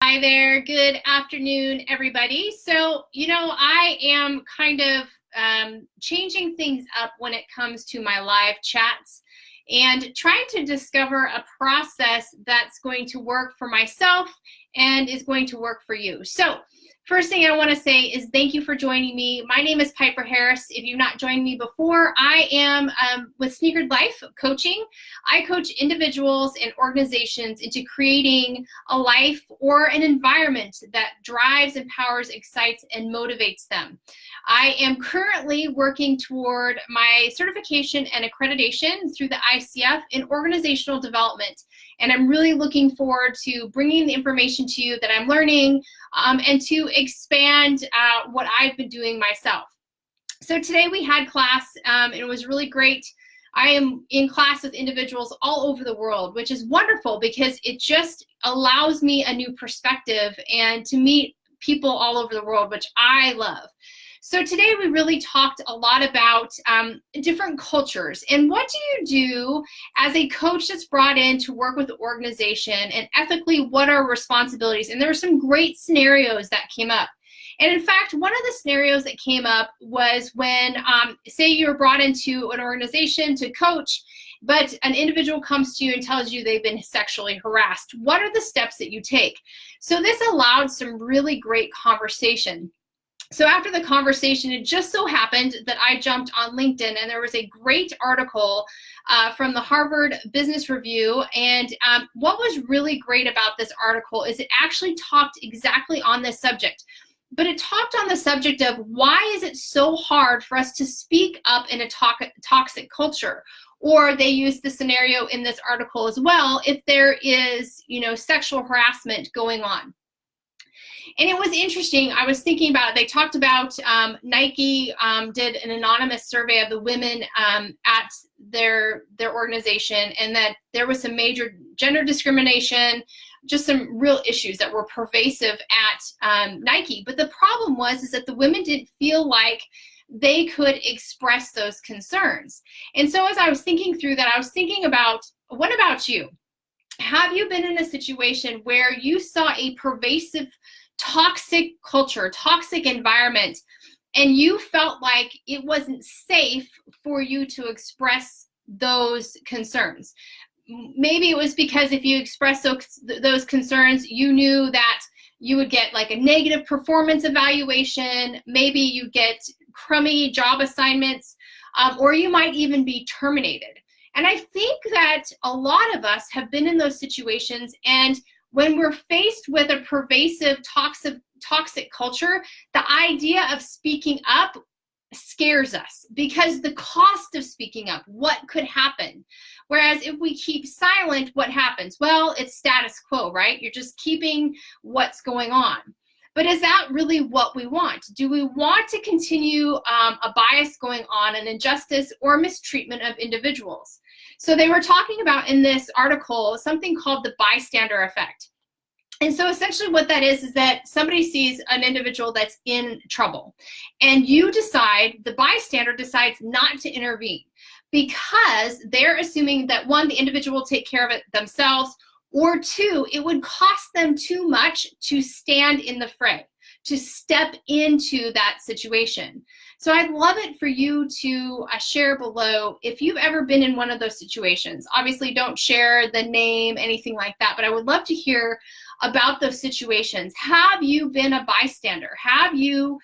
Hi there. Good afternoon, everybody. So, I am kind of changing things up when it comes to my live chats and trying to discover a process that's going to work for myself and is going to work for you. So, first thing I want to say is thank you for joining me. My name is Piper Harris. If you've not joined me before, I am with Sneakered Life Coaching. I coach individuals and organizations into creating a life or an environment that drives, empowers, excites, and motivates them. I am currently working toward my certification and accreditation through the ICF in organizational development. And I'm really looking forward to bringing the information to you that I'm learning and to expand what I've been doing myself. So today we had class, and it was really great. I am in class with individuals all over the world, which is wonderful because it just allows me a new perspective and to meet people all over the world, which I love. So today we really talked a lot about different cultures and what do you do as a coach that's brought in to work with the organization, and ethically what are responsibilities. And there were some great scenarios that came up. And in fact, one of the scenarios that came up was when, say you're brought into an organization to coach, but an individual comes to you and tells you they've been sexually harassed. What are the steps that you take? So this allowed some really great conversation. So after the conversation, it just so happened that I jumped on LinkedIn and there was a great article from the Harvard Business Review. And what was really great about this article is it actually talked exactly on this subject. But it talked on the subject of why is it so hard for us to speak up in a toxic culture? Or they used the scenario in this article as well if there is, sexual harassment going on. And it was interesting. I was thinking about it. They talked about Nike did an anonymous survey of the women at their organization, and that there was some major gender discrimination, just some real issues that were pervasive at Nike. But the problem is that the women didn't feel like they could express those concerns. And so as I was thinking through that, I was thinking about, what about you? Have you been in a situation where you saw a pervasive toxic culture, toxic environment, and you felt like it wasn't safe for you to express those concerns? Maybe it was because if you expressed those concerns, you knew that you would get like a negative performance evaluation, maybe you get crummy job assignments, or you might even be terminated. And I think that a lot of us have been in those situations, and when we're faced with a pervasive toxic culture, the idea of speaking up scares us because the cost of speaking up, what could happen? Whereas if we keep silent, what happens? Well, it's status quo, right? You're just keeping what's going on. But is that really what we want? Do we want to continue a bias going on, an injustice or mistreatment of individuals? So they were talking about in this article something called the bystander effect. And so essentially what that is that somebody sees an individual that's in trouble, and you decide, the bystander decides not to intervene because they're assuming that, one, the individual will take care of it themselves, or two, it would cost them too much to stand in the fray, to step into that situation. So I'd love it for you to share below if you've ever been in one of those situations. Obviously, don't share the name, anything like that, but I would love to hear about those situations. Have you been a bystander? Have you,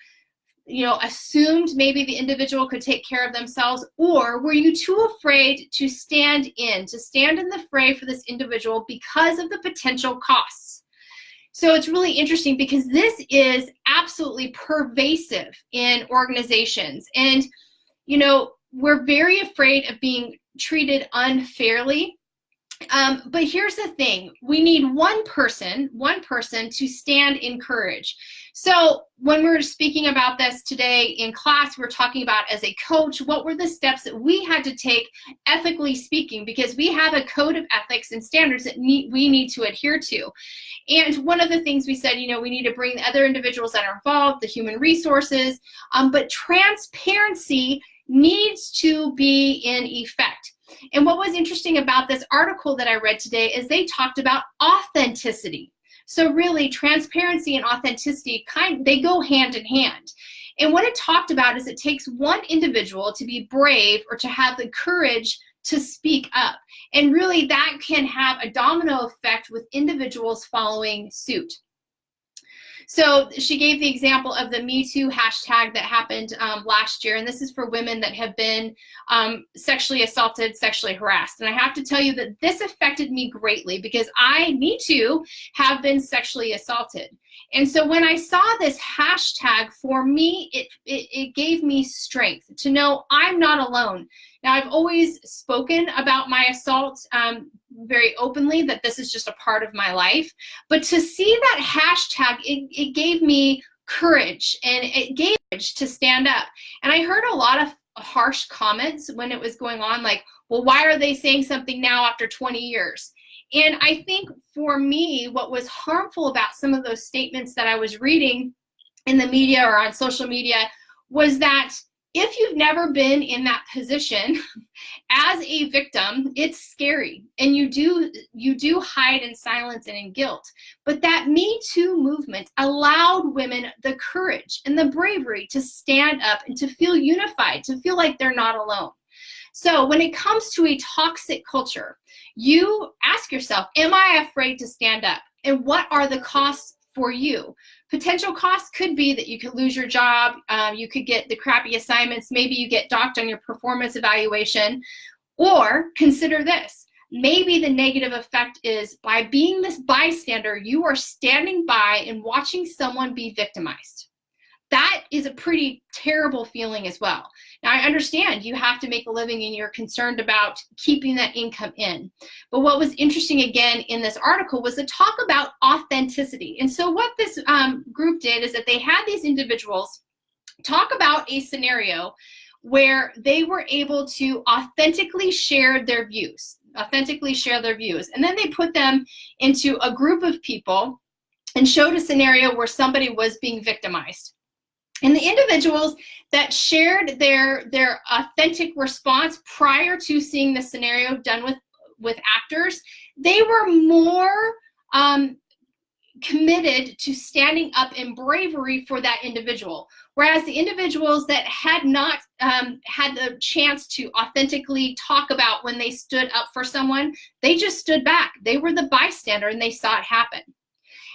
assumed maybe the individual could take care of themselves, or were you too afraid to stand in the fray for this individual because of the potential costs? So it's really interesting because this is absolutely pervasive in organizations. And, we're very afraid of being treated unfairly. But here's the thing, we need one person to stand in courage. So when we're speaking about this today in class, we're talking about as a coach, what were the steps that we had to take ethically speaking, because we have a code of ethics and standards that we need to adhere to. And one of the things we said, we need to bring the other individuals that are involved, the human resources, but transparency needs to be in effect. And what was interesting about this article that I read today is they talked about authenticity. So really, transparency and authenticity they go hand in hand. And what it talked about is it takes one individual to be brave or to have the courage to speak up. And really that can have a domino effect with individuals following suit. So she gave the example of the Me Too hashtag that happened last year, and this is for women that have been sexually assaulted, sexually harassed. And I have to tell you that this affected me greatly because I, me too, have been sexually assaulted. And so when I saw this hashtag, for me, it gave me strength to know I'm not alone. Now, I've always spoken about my assault very openly, that this is just a part of my life. But to see that hashtag, it gave me courage, and it gave courage to stand up. And I heard a lot of harsh comments when it was going on, like, well, why are they saying something now after 20 years? And I think for me, what was harmful about some of those statements that I was reading in the media or on social media was that if you've never been in that position as a victim, it's scary, and you do hide in silence and in guilt. But that Me Too movement allowed women the courage and the bravery to stand up and to feel unified, to feel like they're not alone. So when it comes to a toxic culture, you ask yourself, am I afraid to stand up? And what are the costs for you? Potential costs could be that you could lose your job, you could get the crappy assignments, maybe you get docked on your performance evaluation, or consider this. Maybe the negative effect is by being this bystander, you are standing by and watching someone be victimized. That is a pretty terrible feeling as well. Now, I understand you have to make a living and you're concerned about keeping that income in. But what was interesting again in this article was to talk about authenticity. And so what this group did is that they had these individuals talk about a scenario where they were able to authentically share their views. And then they put them into a group of people and showed a scenario where somebody was being victimized. And the individuals that shared their authentic response prior to seeing the scenario done with actors, they were more committed to standing up in bravery for that individual. Whereas the individuals that had not had the chance to authentically talk about when they stood up for someone, they just stood back. They were the bystander and they saw it happen.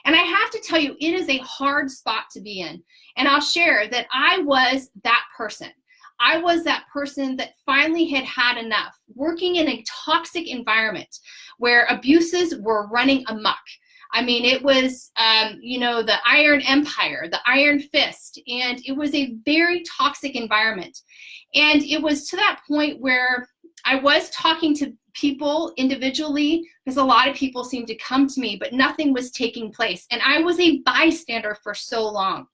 And I have to tell you, it is a hard spot to be in. And I'll share that I was that person. I was that person that finally had had enough, working in a toxic environment where abuses were running amok. I mean, it was, the Iron Empire, the Iron Fist, and it was a very toxic environment. And it was to that point where I was talking to people individually, because a lot of people seemed to come to me, but nothing was taking place. And I was a bystander for so long.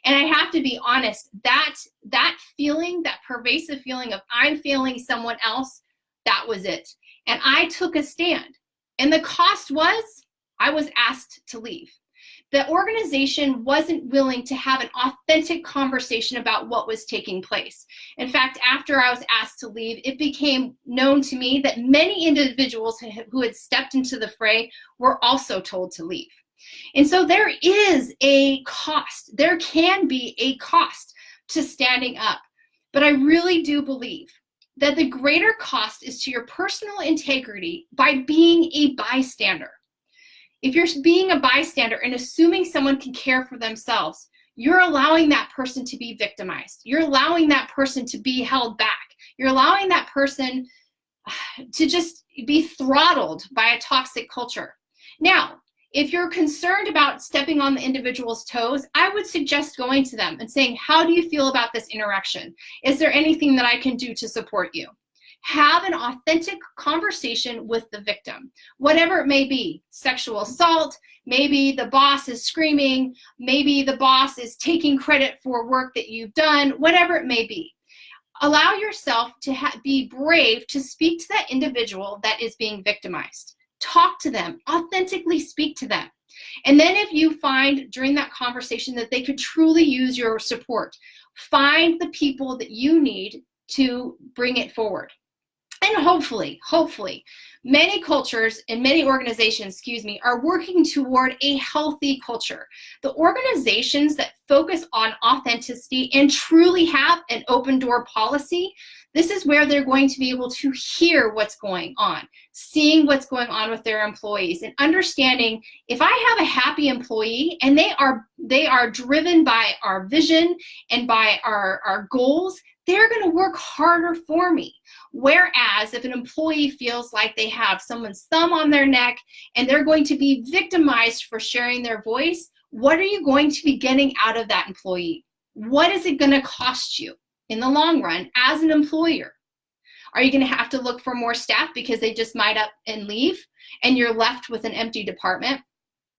And I have to be honest, that feeling, that pervasive feeling of I'm failing someone else, that was it. And I took a stand. And the cost was, I was asked to leave. The organization wasn't willing to have an authentic conversation about what was taking place. In fact, after I was asked to leave, it became known to me that many individuals who had stepped into the fray were also told to leave. And so there is a cost. There can be a cost to standing up. But I really do believe that the greater cost is to your personal integrity by being a bystander. If you're being a bystander and assuming someone can care for themselves, you're allowing that person to be victimized. You're allowing that person to be held back. You're allowing that person to just be throttled by a toxic culture. Now, if you're concerned about stepping on the individual's toes, I would suggest going to them and saying, how do you feel about this interaction? Is there anything that I can do to support you? Have an authentic conversation with the victim, whatever it may be. Sexual assault, maybe the boss is screaming, maybe the boss is taking credit for work that you've done, whatever it may be. Allow yourself to be brave to speak to that individual that is being victimized. Talk to them, authentically speak to them. And then if you find during that conversation that they could truly use your support, find the people that you need to bring it forward. And hopefully, many cultures and many organizations, are working toward a healthy culture. The organizations that focus on authenticity and truly have an open door policy, this is where they're going to be able to hear what's going on, seeing what's going on with their employees, and understanding if I have a happy employee and they are driven by our vision and by our goals, they're going to work harder for me. Whereas if an employee feels like they have someone's thumb on their neck and they're going to be victimized for sharing their voice, what are you going to be getting out of that employee? What is it going to cost you in the long run as an employer? Are you going to have to look for more staff because they just might up and leave and you're left with an empty department?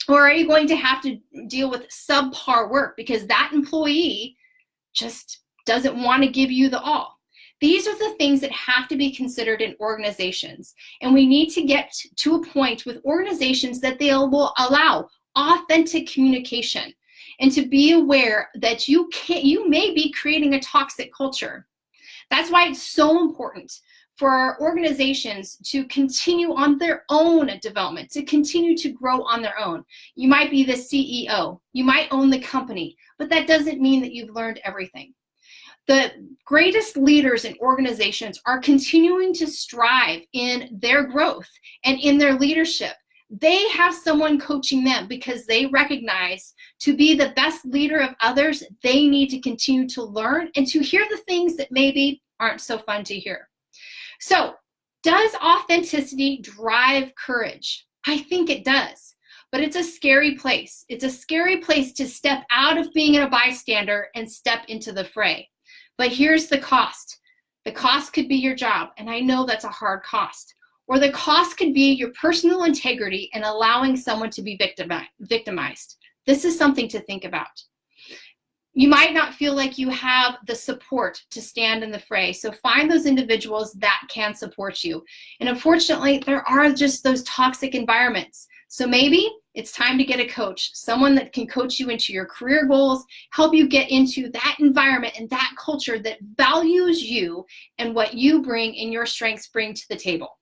Or are you going to have to deal with subpar work because that employee just doesn't want to give you the all? These are the things that have to be considered in organizations. And we need to get to a point with organizations that they will allow authentic communication and to be aware that you may be creating a toxic culture. That's why it's so important for organizations to continue on their own development, to continue to grow on their own. You might be the CEO, you might own the company, but that doesn't mean that you've learned everything. The greatest leaders in organizations are continuing to strive in their growth and in their leadership. They have someone coaching them because they recognize to be the best leader of others, they need to continue to learn and to hear the things that maybe aren't so fun to hear. So, does authenticity drive courage? I think it does, but it's a scary place. It's a scary place to step out of being a bystander and step into the fray. But here's the cost. The cost could be your job, and I know that's a hard cost. Or the cost could be your personal integrity and allowing someone to be victimized. This is something to think about. You might not feel like you have the support to stand in the fray, so find those individuals that can support you. And unfortunately, there are just those toxic environments. So maybe it's time to get a coach, someone that can coach you into your career goals, help you get into that environment and that culture that values you and what you bring and your strengths bring to the table.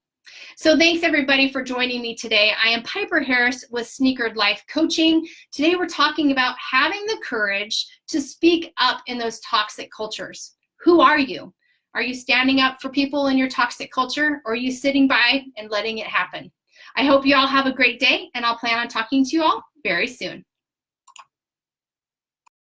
So thanks everybody for joining me today. I am Piper Harris with Sneakered Life Coaching. Today we're talking about having the courage to speak up in those toxic cultures. Who are you? Are you standing up for people in your toxic culture, or are you sitting by and letting it happen? I hope you all have a great day, and I'll plan on talking to you all very soon.